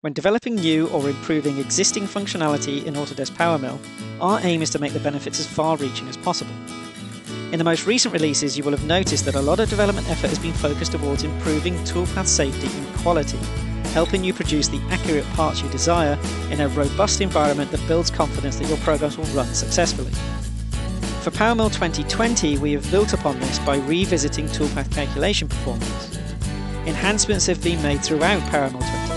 When developing new or improving existing functionality in Autodesk PowerMill, our aim is to make the benefits as far-reaching as possible. In the most recent releases, you will have noticed that a lot of development effort has been focused towards improving toolpath safety and quality, helping you produce the accurate parts you desire in a robust environment that builds confidence that your programs will run successfully. For PowerMill 2020, we have built upon this by revisiting toolpath calculation performance. Enhancements have been made throughout PowerMill 2020,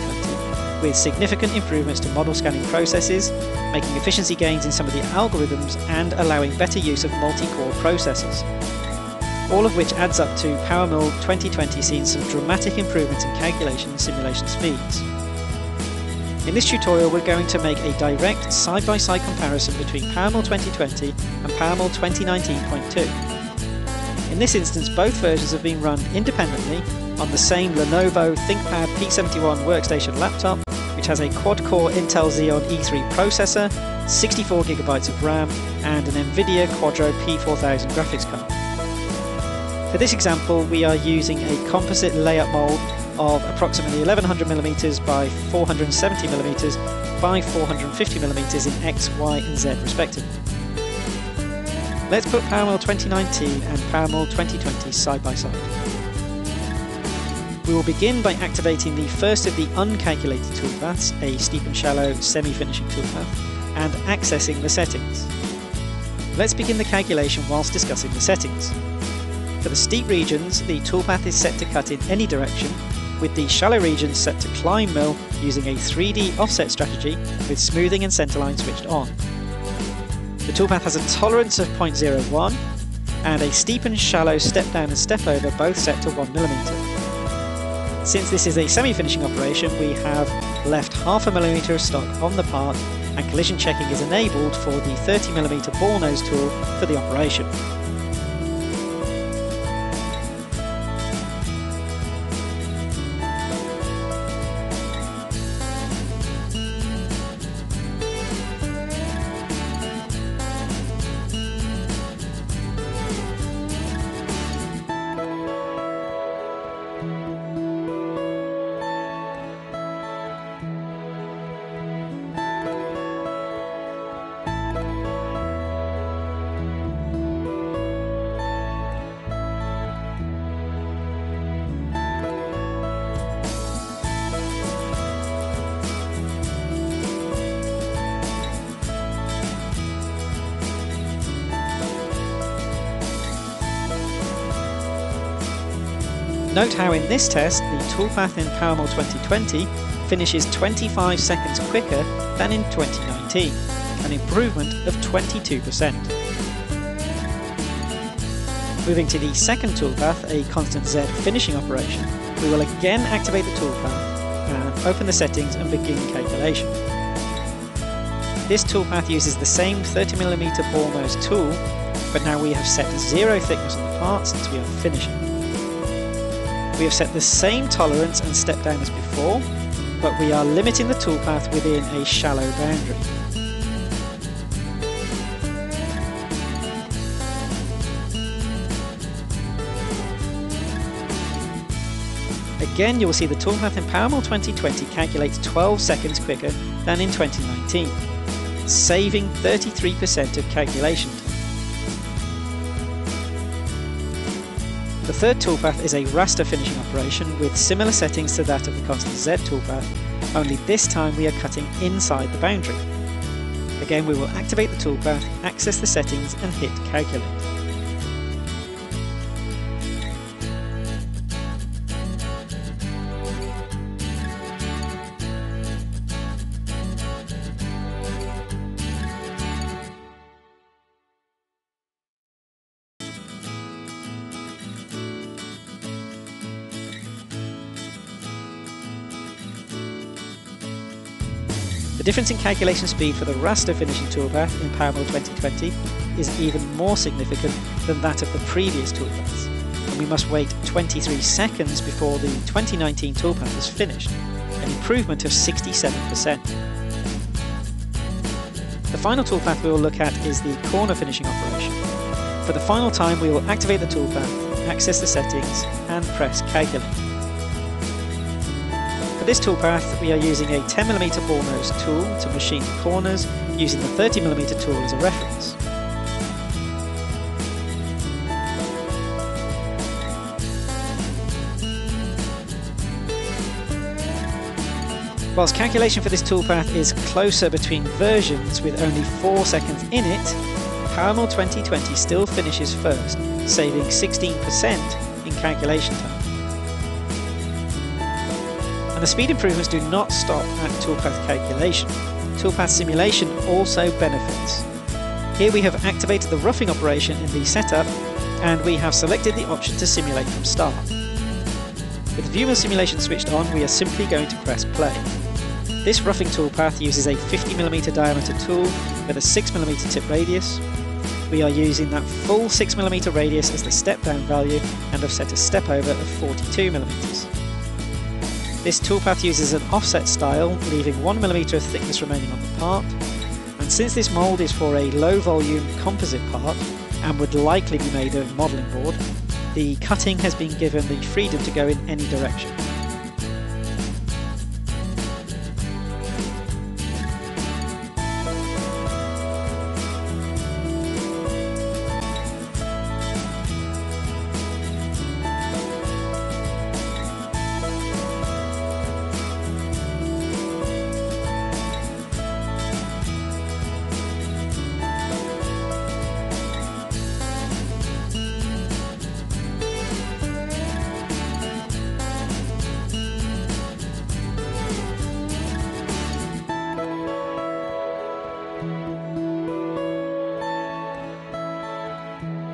with significant improvements to model scanning processes, making efficiency gains in some of the algorithms and allowing better use of multi-core processors. All of which adds up to PowerMill 2020 seeing some dramatic improvements in calculation and simulation speeds. In this tutorial, we're going to make a direct side-by-side comparison between PowerMill 2020 and PowerMill 2019.2. In this instance, both versions have been run independently on the same Lenovo ThinkPad P71 workstation laptop, which has a quad-core Intel Xeon E3 processor, 64GB of RAM, and an NVIDIA Quadro P4000 graphics card. For this example, we are using a composite layout mold of approximately 1100mm by 470mm by 450mm in X, Y, and Z respectively. Let's put PowerMill 2019 and PowerMill 2020 side by side. We will begin by activating the first of the uncalculated toolpaths, a steep and shallow semi-finishing toolpath, and accessing the settings. Let's begin the calculation whilst discussing the settings. For the steep regions, the toolpath is set to cut in any direction, with the shallow regions set to climb mill using a 3D offset strategy with smoothing and centerline switched on. The toolpath has a tolerance of 0.01 and a steep and shallow step down and step over both set to 1mm. Since this is a semi-finishing operation, we have left 0.5 mm of stock on the part and collision checking is enabled for the 30mm ball nose tool for the operation. Note how in this test, the toolpath in PowerMill 2020 finishes 25 seconds quicker than in 2019, an improvement of 22%. Moving to the second toolpath, a constant Z finishing operation, we will again activate the toolpath and open the settings and begin calculation. This toolpath uses the same 30mm ball nose tool, but now we have set 0 thickness on the part since we are finishing. We have set the same tolerance and step down as before, but we are limiting the toolpath within a shallow boundary. Again, you will see the toolpath in PowerMill 2020 calculates 12 seconds quicker than in 2019, saving 33% of calculation time. The third toolpath is a raster finishing operation with similar settings to that of the constant Z toolpath, only this time we are cutting inside the boundary. Again, we will activate the toolpath, access the settings and hit calculate. The difference in calculation speed for the raster finishing toolpath in PowerMill 2020 is even more significant than that of the previous toolpaths, and we must wait 23 seconds before the 2019 toolpath is finished, an improvement of 67%. The final toolpath we will look at is the corner finishing operation. For the final time, we will activate the toolpath, access the settings, and press calculate. For this toolpath, we are using a 10mm ball nose tool to machine the corners, using the 30mm tool as a reference. Whilst calculation for this toolpath is closer between versions with only 4 seconds in it, PowerMill 2020 still finishes first, saving 16% in calculation time. And the speed improvements do not stop at toolpath calculation. Toolpath simulation also benefits. Here we have activated the roughing operation in the setup, and we have selected the option to simulate from start. With the ViewMill simulation switched on, we are simply going to press play. This roughing toolpath uses a 50mm diameter tool with a 6mm tip radius. We are using that full 6mm radius as the step down value and have set a step over of 42mm. This toolpath uses an offset style, leaving 1mm of thickness remaining on the part. And since this mould is for a low volume composite part and would likely be made of modelling board, the cutting has been given the freedom to go in any direction.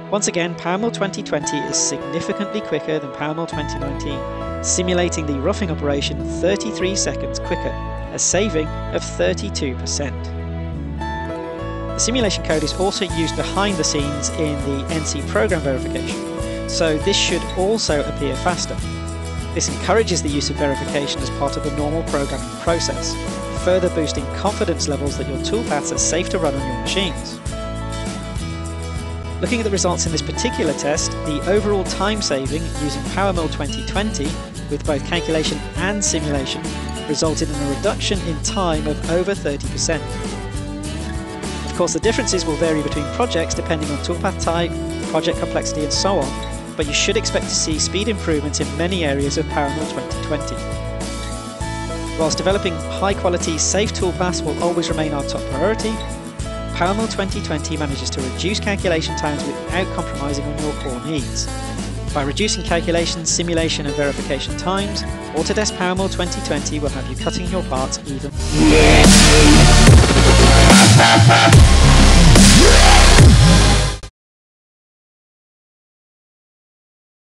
Once again, PowerMill 2020 is significantly quicker than PowerMill 2019, simulating the roughing operation 33 seconds quicker, a saving of 32%. The simulation code is also used behind the scenes in the NC program verification, so this should also appear faster. This encourages the use of verification as part of the normal programming process, further boosting confidence levels that your toolpaths are safe to run on your machines. Looking at the results in this particular test, the overall time saving using PowerMill 2020 with both calculation and simulation resulted in a reduction in time of over 30%. Of course, the differences will vary between projects depending on toolpath type, project complexity and so on, but you should expect to see speed improvements in many areas of PowerMill 2020. Whilst developing high quality, safe toolpaths will always remain our top priority, PowerMill 2020 manages to reduce calculation times without compromising on your core needs. By reducing calculation, simulation and verification times, Autodesk PowerMill 2020 will have you cutting your parts even.